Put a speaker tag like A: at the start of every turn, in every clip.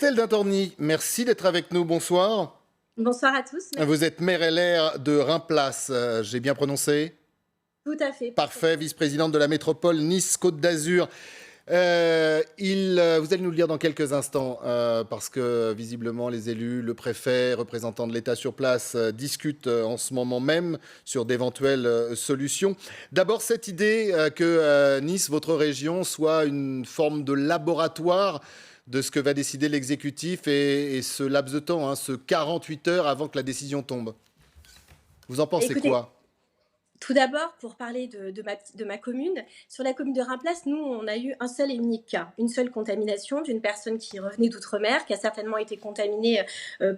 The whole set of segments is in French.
A: Christelle Dintorni, merci d'être avec nous. Bonsoir.
B: Bonsoir à tous. Merci.
A: Vous êtes maire LR de Reims-Place. J'ai bien prononcé?
B: Tout à fait.
A: Parfait, vice-présidente de la métropole Nice-Côte d'Azur. Vous allez nous le dire dans quelques instants, parce que visiblement les élus, le préfet, représentants de l'État sur place discutent en ce moment même sur d'éventuelles solutions. D'abord, cette idée que Nice, votre région, soit une forme de laboratoire de ce que va décider l'exécutif et ce laps de temps, ce 48 heures avant que la décision tombe. Vous en pensez
B: Écoutez,
A: quoi?
B: tout d'abord, pour parler de ma commune, sur la commune de Reims-Place, nous, on a eu un seul et unique cas, une seule contamination d'une personne qui revenait d'outre-mer, qui a certainement été contaminée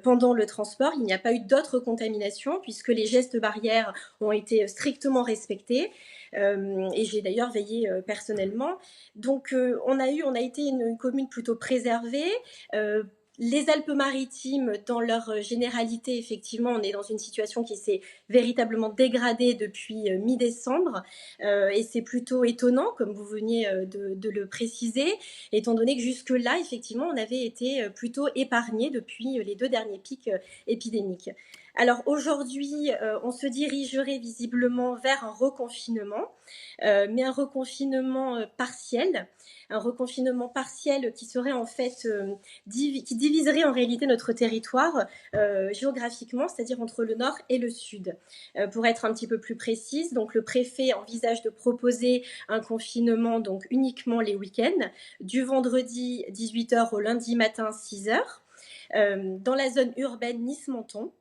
B: pendant le transport. Il n'y a pas eu d'autres contaminations puisque les gestes barrières ont été strictement respectés. Et j'ai d'ailleurs veillé personnellement. Donc, on a été une commune plutôt préservée. Les Alpes-Maritimes, dans leur généralité, effectivement, on est dans une situation qui s'est véritablement dégradée depuis mi-décembre. Et c'est plutôt étonnant, comme vous veniez de le préciser, étant donné que jusque-là, effectivement, on avait été plutôt épargnés depuis les 2 derniers pics épidémiques. Alors aujourd'hui, on se dirigerait visiblement vers un reconfinement, mais un reconfinement partiel. Un reconfinement partiel qui serait en fait qui diviserait en réalité notre territoire géographiquement, c'est-à-dire entre le nord et le sud. Pour être un petit peu plus précise, donc le préfet envisage de proposer un confinement donc uniquement les week-ends, du vendredi 18h au lundi matin 6h, dans la zone urbaine Nice-Menton.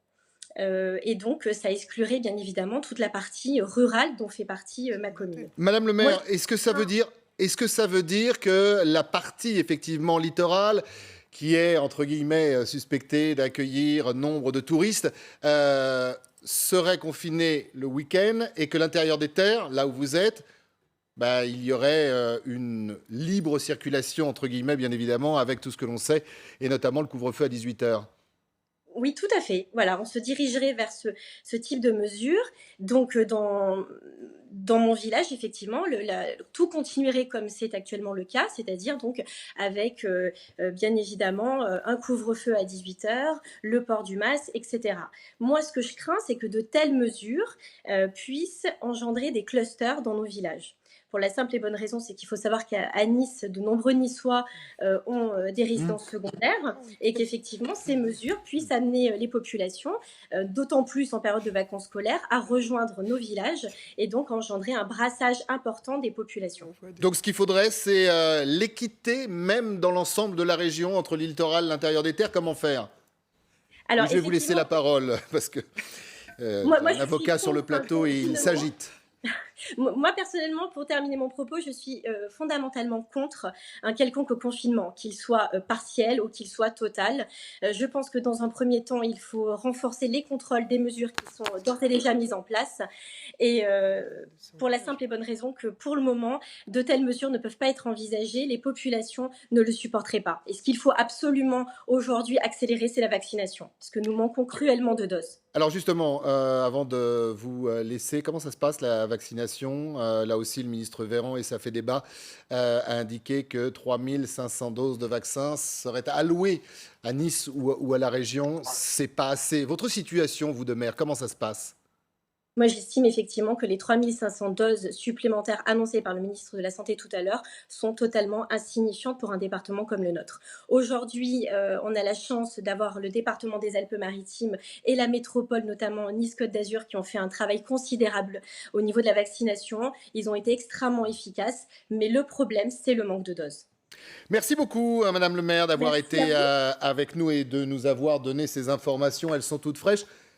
B: Et donc, ça exclurait bien évidemment toute la partie rurale dont fait partie ma commune.
A: Madame le
B: Moi,
A: maire, est-ce que ça veut dire que la partie effectivement littorale, qui est entre guillemets suspectée d'accueillir nombre de touristes, serait confinée le week-end et que l'intérieur des terres, là où vous êtes, il y aurait une libre circulation entre guillemets, bien évidemment, avec tout ce que l'on sait, et notamment le couvre-feu à 18h?
B: oui, tout à fait. Voilà, on se dirigerait vers ce type de mesures. Donc, dans mon village, effectivement, tout continuerait comme c'est actuellement le cas, c'est-à-dire donc avec, bien évidemment, un couvre-feu à 18h, le port du masque, etc. Moi, ce que je crains, c'est que de telles mesures puissent engendrer des clusters dans nos villages. Pour la simple et bonne raison, c'est qu'il faut savoir qu'à Nice, de nombreux Niçois ont des résidences secondaires et qu'effectivement, ces mesures puissent amener les populations, d'autant plus en période de vacances scolaires, à rejoindre nos villages et donc engendrer un brassage important des populations.
A: Donc ce qu'il faudrait, c'est l'équité même dans l'ensemble de la région, entre le littoral et l'intérieur des terres. Comment faire?
B: Alors,
A: Oui, je vais vous laisser la parole, parce que
B: moi,
A: un
B: je suis
A: avocat sur le
B: contre un
A: plateau et il
B: confinement.
A: s'agite.
B: Moi, personnellement, pour terminer mon propos, je suis fondamentalement contre un quelconque confinement, qu'il soit partiel ou qu'il soit total. Je pense que dans un premier temps, il faut renforcer les contrôles des mesures qui sont d'ores et déjà mises en place. Et pour la simple et bonne raison que pour le moment, de telles mesures ne peuvent pas être envisagées. Les populations ne le supporteraient pas. Et ce qu'il faut absolument aujourd'hui accélérer, c'est la vaccination, parce que nous manquons cruellement de doses.
A: Alors justement, avant de vous laisser, comment ça se passe la vaccination? Là aussi, le ministre Véran, et ça fait débat, a indiqué que 3500 doses de vaccins seraient allouées à Nice ou à la région. C'est pas assez. Votre situation, vous de maire, comment ça se passe?
B: Moi, j'estime effectivement que les 3500 doses supplémentaires annoncées par le ministre de la Santé tout à l'heure sont totalement insignifiantes pour un département comme le nôtre. Aujourd'hui, on a la chance d'avoir le département des Alpes-Maritimes et la métropole, notamment Nice-Côte d'Azur, qui ont fait un travail considérable au niveau de la vaccination. Ils ont été extrêmement efficaces, mais le problème, c'est le manque de doses.
A: Merci beaucoup, Madame le maire, d'avoir
B: Merci à
A: été
B: vous.
A: avec nous et de nous avoir donné ces informations. Elles sont toutes fraîches.